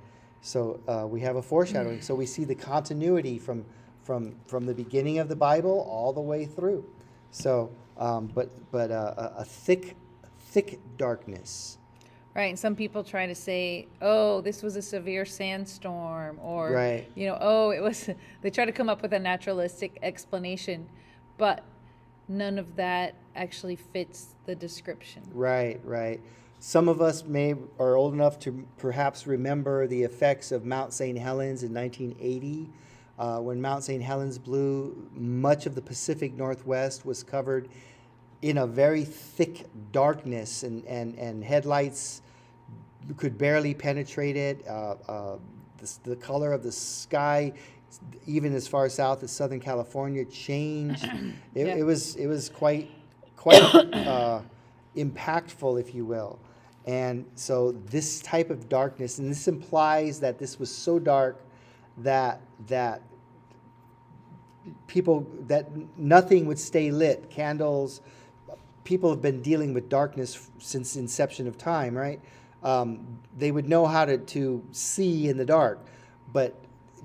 we have a foreshadowing. So we see the continuity from the beginning of the Bible all the way through. So, but a thick darkness. Right, and some people try to say, "Oh, this was a severe sandstorm," or Right. "Oh, it was." They try to come up with a naturalistic explanation, but none of that actually fits the description. Right. Some of us are old enough to perhaps remember the effects of Mount St. Helens in 1980. When Mount St. Helens blew, much of the Pacific Northwest was covered in a very thick darkness, and headlights could barely penetrate it. The color of the sky, even as far south as Southern California, changed. It was quite impactful, if you will. And so this type of darkness, and this implies that this was so dark that nothing would stay lit. Candles, people have been dealing with darkness since the inception of time, right? They would know how to see in the dark, but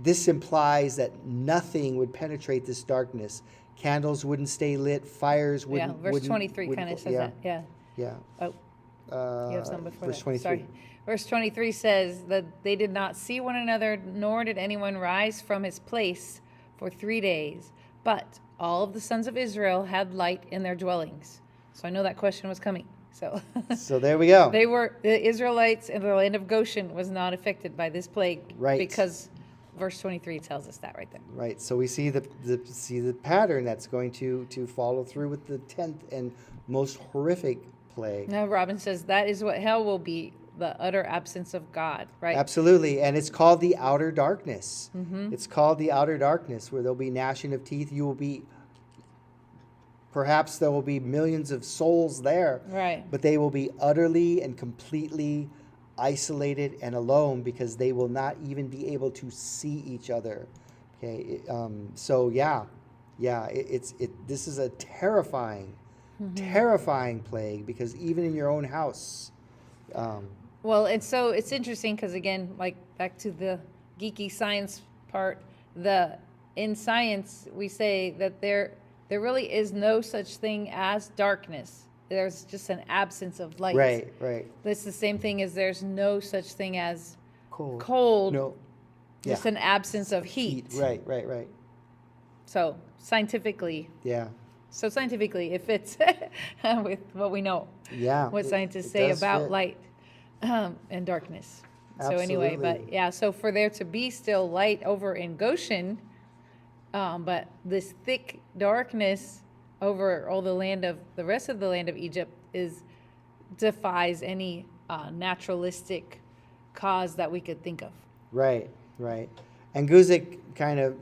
this implies that nothing would penetrate this darkness. Candles wouldn't stay lit. Fires wouldn't. Yeah, verse 23 kind of says that. Yeah. Yeah. Oh, you have some before verse that. 23. Sorry. Verse 23 says that they did not see one another, nor did anyone rise from his place for 3 days. But all of the sons of Israel had light in their dwellings. So I know that question was coming. So there we go. The Israelites in the land of Goshen was not affected by this plague. Right. Because verse 23 tells us that right there. Right. So we see the pattern that's going to follow through with the 10th and most horrific plague. Now Robin says that is what hell will be, the utter absence of God, right? Absolutely. And it's called the outer darkness. Mm-hmm. It's called the outer darkness, where there'll be gnashing of teeth. Perhaps there will be millions of souls there. Right. But they will be utterly and completely isolated and alone because they will not even be able to see each other. Okay. This is a terrifying plague, because even in your own house. Well, it's interesting because, again, like back to the geeky science part, in science we say that there really is no such thing as darkness. There's just an absence of light. Right. That's the same thing as there's no such thing as cold. No. Just an absence of heat. Right. So scientifically. Yeah. So scientifically, it fits with what we know. Yeah. What scientists say about light and darkness. Absolutely. So anyway, but yeah, so for there to be still light over in Goshen, but this thick darkness over all the rest of the land of Egypt defies any naturalistic cause that we could think of. Right. And Guzik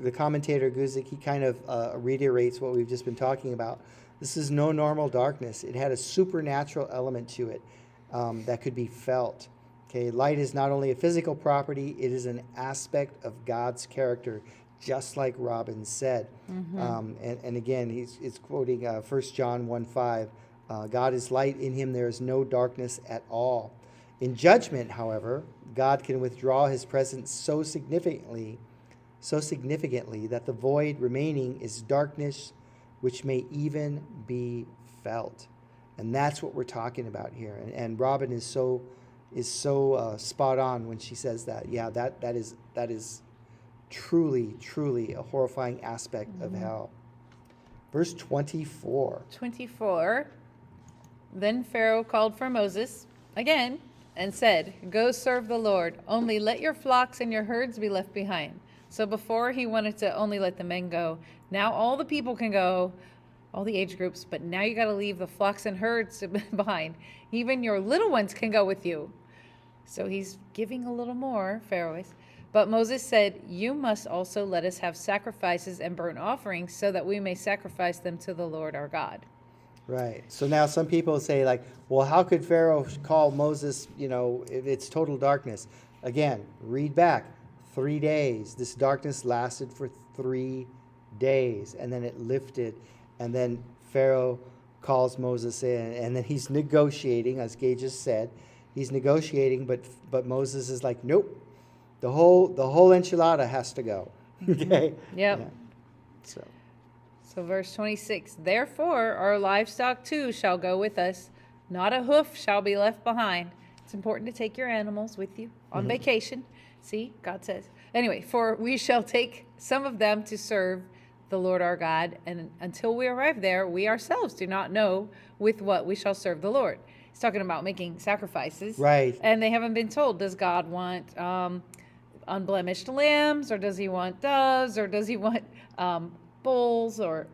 the commentator Guzik, he kind of reiterates what we've just been talking about, This is no normal darkness. It had a supernatural element to it that could be felt. Okay, light is not only a physical property, it is an aspect of God's character, just like Robin said. And again, it's quoting 1 John 1:5. God is light, in him there is no darkness at all. In judgment, however, God can withdraw his presence so significantly that the void remaining is darkness, which may even be felt. And that's what we're talking about here. And Robin is so spot on when she says that. Yeah, that is truly a horrifying aspect of hell. Verse 24. 24. Then Pharaoh called for Moses again and said, "Go serve the Lord. Only let your flocks and your herds be left behind." So before he wanted to only let the men go. Now all the people can go, all the age groups, but now you got to leave the flocks and herds behind. Even your little ones can go with you. So he's giving a little more, Pharaoh is. But Moses said, "You must also let us have sacrifices and burnt offerings so that we may sacrifice them to the Lord our God." Right. So now some people say, like, well, how could Pharaoh call Moses, if it's total darkness? Again, read back. 3 days. This darkness lasted for 3 days, and then it lifted, and then Pharaoh calls Moses in, and then he's negotiating, as Gay just said. He's negotiating, but Moses is like, nope, the whole enchilada has to go. Okay. Yep. Yeah. So verse 26, "Therefore our livestock too shall go with us. Not a hoof shall be left behind." It's important to take your animals with you on vacation. See, God says. Anyway, "For we shall take some of them to serve the Lord our God, and until we arrive there, we ourselves do not know with what we shall serve the Lord." He's talking about making sacrifices. Right. And they haven't been told, does God want unblemished lambs, or does he want doves, or does he want bulls or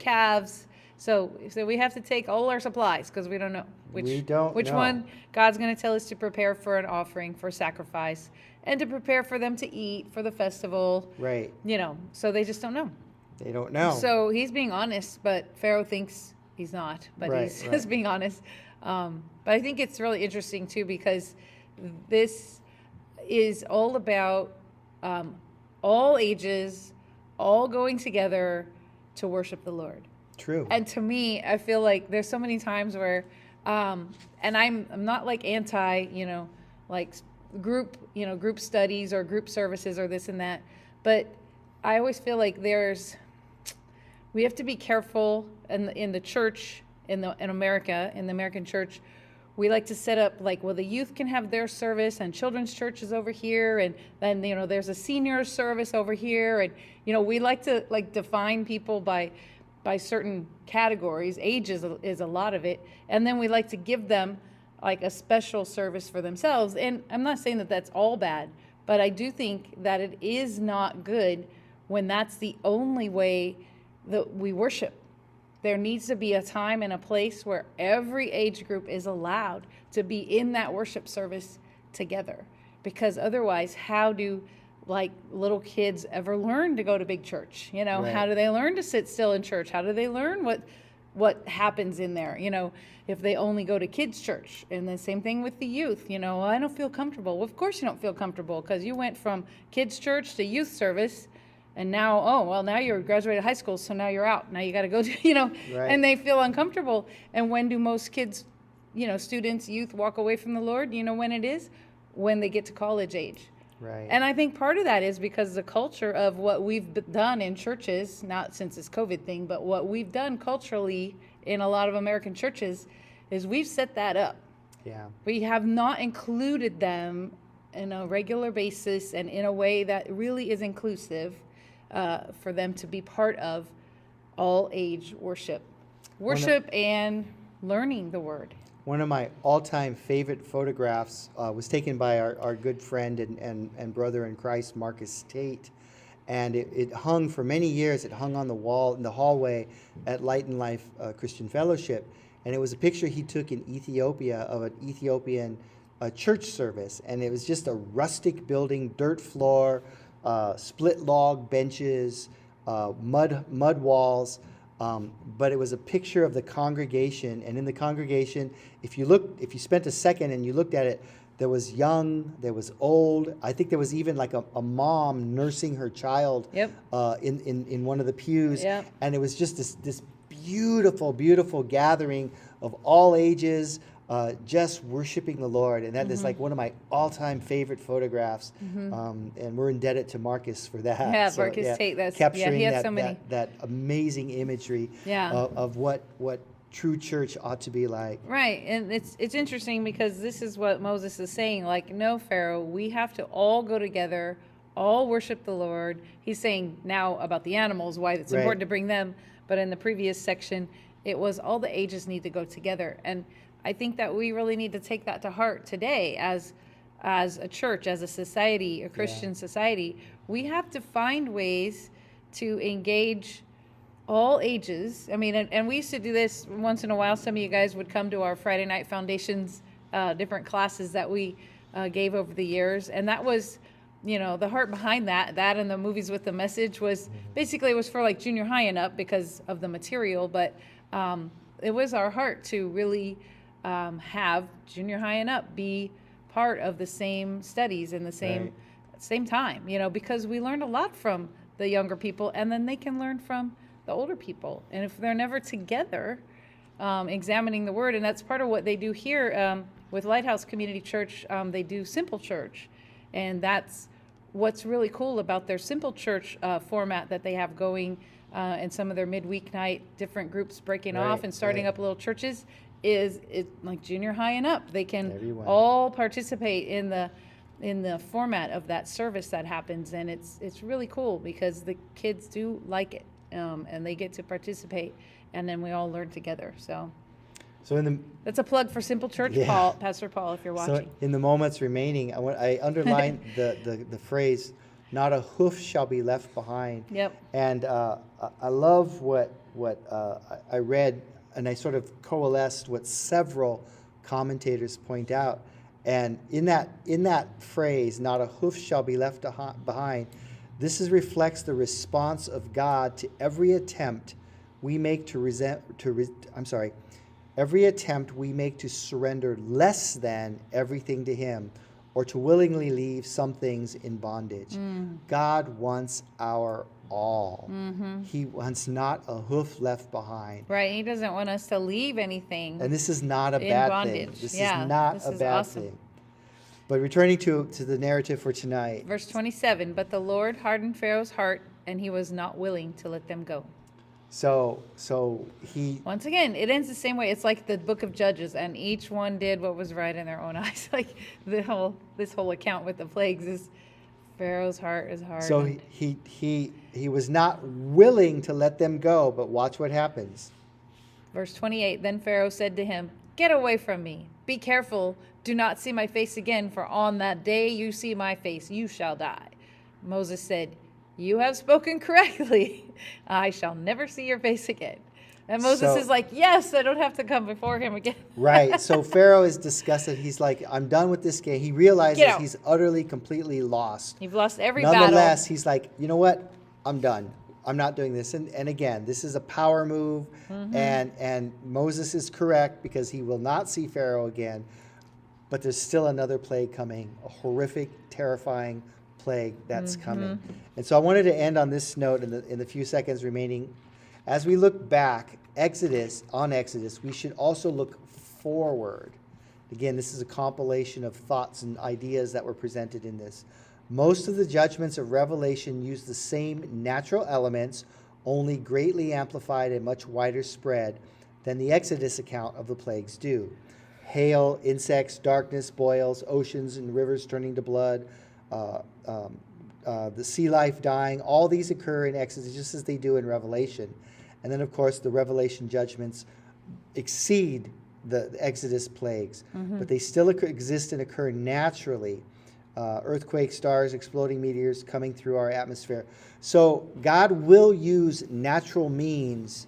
calves? So we have to take all our supplies because we don't know which one God's going to tell us to prepare for an offering, for sacrifice, and to prepare for them to eat for the festival. Right. So they just don't know. They don't know. So he's being honest, but Pharaoh thinks he's not, but he's just being honest. But I think it's really interesting too, because this is all about all ages, all going together to worship the Lord. True. And to me, I feel like there's so many times where, and I'm not like anti, like group studies or group services or this and that, but I always feel like we have to be careful in the church, in America, in the American church. We like to set up like, well, the youth can have their service and children's church is over here, and then there's a senior service over here, and we like to define people by certain categories. Age is a lot of it, and then we like to give them like a special service for themselves. And I'm not saying that that's all bad, but I do think that it is not good when that's the only way that we worship. There needs to be a time and a place where every age group is allowed to be in that worship service together. Because otherwise, how do little kids ever learn to go to big church? Right. How do they learn to sit still in church? How do they learn what happens in there? If they only go to kids' church. And the same thing with the youth. I don't feel comfortable. Well, of course you don't feel comfortable, because you went from kids' church to youth service. And now, now you're graduated high school, so now you're out. Now you got to go to, Right. And they feel uncomfortable. And when do most kids, students, youth walk away from the Lord? When it is? When they get to college age. Right. And I think part of that is because the culture of what we've done in churches, not since this COVID thing, but what we've done culturally in a lot of American churches is we've set that up. Yeah. We have not included them in a regular basis and in a way that really is inclusive. For them to be part of all age worship and learning the word. One of my all-time favorite photographs was taken by our good friend and brother in Christ, Marcus Tate. And it hung for many years. It hung on the wall in the hallway at Light and Life Christian Fellowship. And it was a picture he took in Ethiopia of an Ethiopian church service. And it was just a rustic building, dirt floor, split log benches, mud walls, But it was a picture of the congregation, and in the congregation, if you spent a second and you looked at it, there was young, there was old. I think there was even like a mom nursing her child Yep. in one of the pews. Yep. And it was just this beautiful, beautiful gathering of all ages, just worshiping the Lord. And that is like one of my all-time favorite photographs. And we're indebted to Marcus for that. Yeah, Marcus Tate. Capturing he has so many. that amazing imagery Yeah. of what true church ought to be like. Right, and it's interesting because this is what Moses is saying. Like, no, Pharaoh, we have to all go together, all worship the Lord. He's saying now about the animals, why it's Right. important to bring them. But in the previous section, it was all the ages need to go together. And I think that we really need to take that to heart today as a church, as a society, a Christian society. We have to find ways to engage all ages. I mean, and we used to do this once in a while. Some of you guys would come to our Friday Night Foundations, different classes that we gave over the years. And that was, the heart behind that and the movies with the message was basically it was for like junior high and up because of the material. But it was our heart to really have junior high and up be part of the same studies in the same time, because we learned a lot from the younger people, and then they can learn from the older people. And if they're never together examining the word, and that's part of what they do here with Lighthouse Community Church, they do Simple Church, and that's what's really cool about their Simple Church format that they have going, and some of their midweek night different groups breaking off and starting up little churches is like junior high and up. They can all participate in the format of that service that happens, and it's really cool because the kids do like it. And they get to participate, and then we all learn together. So that's a plug for Simple Church, Pastor Paul, if you're watching. So in the moments remaining, I underlined the phrase, "Not a hoof shall be left behind." Yep. And I love what I read, and I sort of coalesced what several commentators point out. And in that phrase, "Not a hoof shall be left behind," reflects the response of God to every attempt we make every attempt we make to surrender less than everything to Him, or to willingly leave some things in bondage. God wants our all. He wants not a hoof left behind. Right. He doesn't want us to leave anything. And this is not a bad thing. This is not a bad thing. But returning to the narrative for tonight. Verse 27, but the Lord hardened Pharaoh's heart, and he was not willing to let them go. So he... Once again, it ends the same way. It's like the book of Judges, and each one did what was right in their own eyes. Like this whole account with the plagues is Pharaoh's heart is hardened. So he was not willing to let them go, but watch what happens. Verse 28, then Pharaoh said to him, get away from me. Be careful. Do not see my face again, for on that day you see my face, you shall die. Moses said, you have spoken correctly. I shall never see your face again. And Moses is like, yes, I don't have to come before him again. Right. So Pharaoh is disgusted. He's like, I'm done with this game. He realizes he's utterly, completely lost. You've lost every battle. Nonetheless, he's like, you know what? I'm done. I'm not doing this. And again, this is a power move. And Moses is correct because he will not see Pharaoh again. But there's still another plague coming, a horrific, terrifying plague that's coming. And so I wanted to end on this note in the few seconds remaining. As we look back, on Exodus, we should also look forward. Again, this is a compilation of thoughts and ideas that were presented in this. Most of the judgments of Revelation use the same natural elements, only greatly amplified and much wider spread than the Exodus account of the plagues do. Hail, insects, darkness, boils, oceans and rivers turning to blood, the sea life dying, all these occur in Exodus just as they do in Revelation. And then, of course, the Revelation judgments exceed the Exodus plagues, but they still exist and occur naturally. Earthquakes, stars, exploding meteors coming through our atmosphere. So God will use natural means.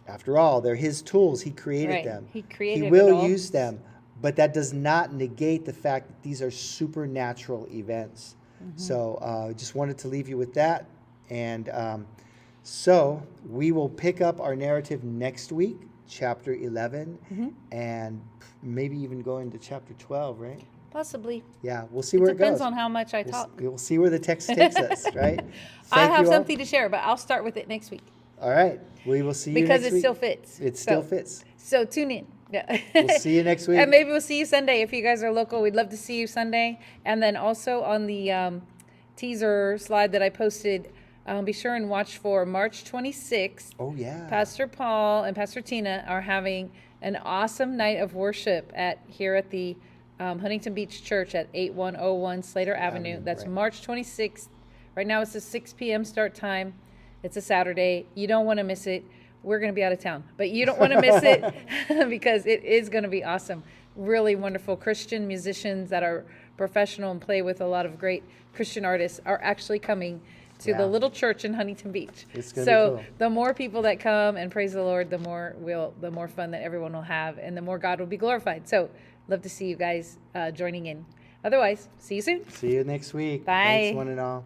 After all, they're His tools. He created them. He will use them. But that does not negate the fact that these are supernatural events. So just wanted to leave you with that. And So we will pick up our narrative next week, chapter 11, and maybe even go into chapter 12, right? Possibly. Yeah, we'll see where it goes. Depends on how much I talk. We'll see where the text takes us, right? I Thank have you all. something to share, but I'll start with it next week All right. We will see you because next it week. still fits. It So- still fits. So tune in. Yeah. We'll see you next week. And maybe we'll see you Sunday if you guys are local. We'd love to see you Sunday. And then also on the teaser slide that I posted, be sure and watch for March 26th. Oh, yeah. Pastor Paul and Pastor Tina are having an awesome night of worship here at the Huntington Beach Church at 8101 Slater Avenue. That's right. March 26th. Right now it's a 6 p.m. start time. It's a Saturday. You don't want to miss it. We're going to be out of town, but you don't want to miss it because it is going to be awesome. Really wonderful Christian musicians that are professional and play with a lot of great Christian artists are actually coming to Yeah. the little church in Huntington Beach. It's gonna So be cool. the more people that come and praise the Lord, the more fun that everyone will have, and the more God will be glorified. So love to see you guys joining in. Otherwise, see you soon. See you next week. Bye. Thanks, one and all.